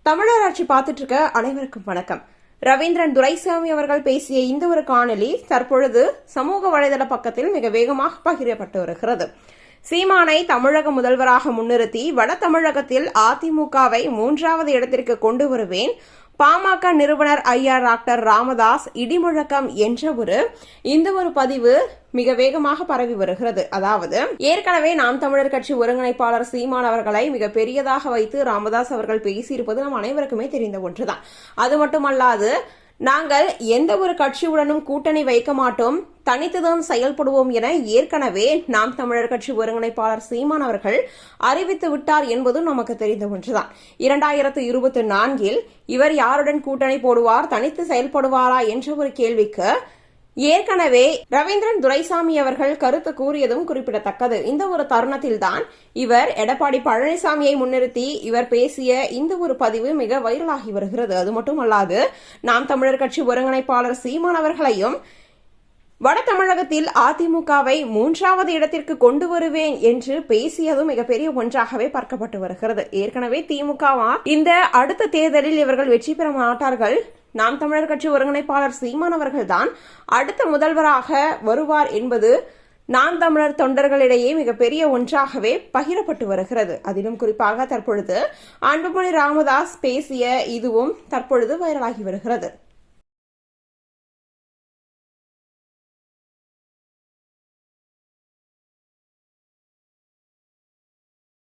தமிழர் ஆட்சி பார்த்துட்டு இருக்க அனைவருக்கும் வணக்கம். ரவீந்திரன் துரைசாமி அவர்கள் பேசிய இந்த ஒரு காணொலி தற்பொழுது சமூக வலைதள பக்கத்தில் மிக வேகமாக பகிரப்பட்டு வருகிறது. சீமானை தமிழக முதல்வராக முன்னிறுத்தி வட தமிழகத்தில் அதிமுகவை 3வது இடத்திற்கு கொண்டு வருவேன், பாமக நிறுவனர் ஐயா டாக்டர் ராமதாஸ் இடிமுழக்கம் என்ற இந்த ஒரு பதிவு மிக வேகமாக பரவி வருகிறது. அதாவது ஏற்கனவே நாம் தமிழர் கட்சி ஒருங்கிணைப்பாளர் சீமான் அவர்களை மிக பெரியதாக வைத்து ராமதாஸ் அவர்கள் பேசியிருப்பது நம் அனைவருக்குமே தெரிந்த ஒன்றுதான். அது மட்டுமல்லாது, நாங்கள் எந்த ஒரு கட்சியுடனும் கூட்டணி வைக்க மாட்டோம், தனித்துதான் செயல்படுவோம் என ஏற்கனவே நாம் தமிழர் கட்சி ஒருங்கிணைப்பாளர் சீமான் அவர்கள் அறிவித்து விட்டார் என்பதும் நமக்கு தெரிந்த ஒன்றுதான். 2024 இவர் யாருடன் கூட்டணி போடுவார், தனித்து செயல்படுவாரா என்ற ஒரு கேள்விக்கு ஏற்கனவே ரவீந்திரன் துரைசாமி அவர்கள் கருத்து கூறியதும் குறிப்பிடத்தக்கது. இந்த ஒரு தருணத்தில்தான் இவர் எடப்பாடி பழனிசாமியை முன்னிறுத்தி இவர் பேசிய இந்த ஒரு பதிவு மிக வைரலாகி வருகிறது. அது மட்டுமல்லாது, நாம் தமிழர் கட்சி ஒருங்கிணைப்பாளர் சீமான் அவர்களையும் வட தமிழகத்தில் அதிமுகவை 3வது இடத்திற்கு கொண்டு வருவேன் என்று பேசியதும் மிகப்பெரிய ஒன்றாகவே பார்க்கப்பட்டு வருகிறது. ஏற்கனவே திமுகவா இந்த அடுத்த தேர்தலில் இவர்கள் வெற்றி பெற மாட்டார்கள், நாம் தமிழர் கட்சி ஒருங்கிணைப்பாளர் சீமான் அவர்கள்தான் அடுத்த முதல்வராக வருவார் என்பது நாம் தமிழர் தொண்டர்களிடையே மிகப்பெரிய ஒன்றாகவே பகிரப்பட்டு வருகிறது. அதிலும் குறிப்பாக தற்பொழுது அன்புமணி ராமதாஸ் பேசிய இதுவும் தற்பொழுது வைரலாகி வருகிறது.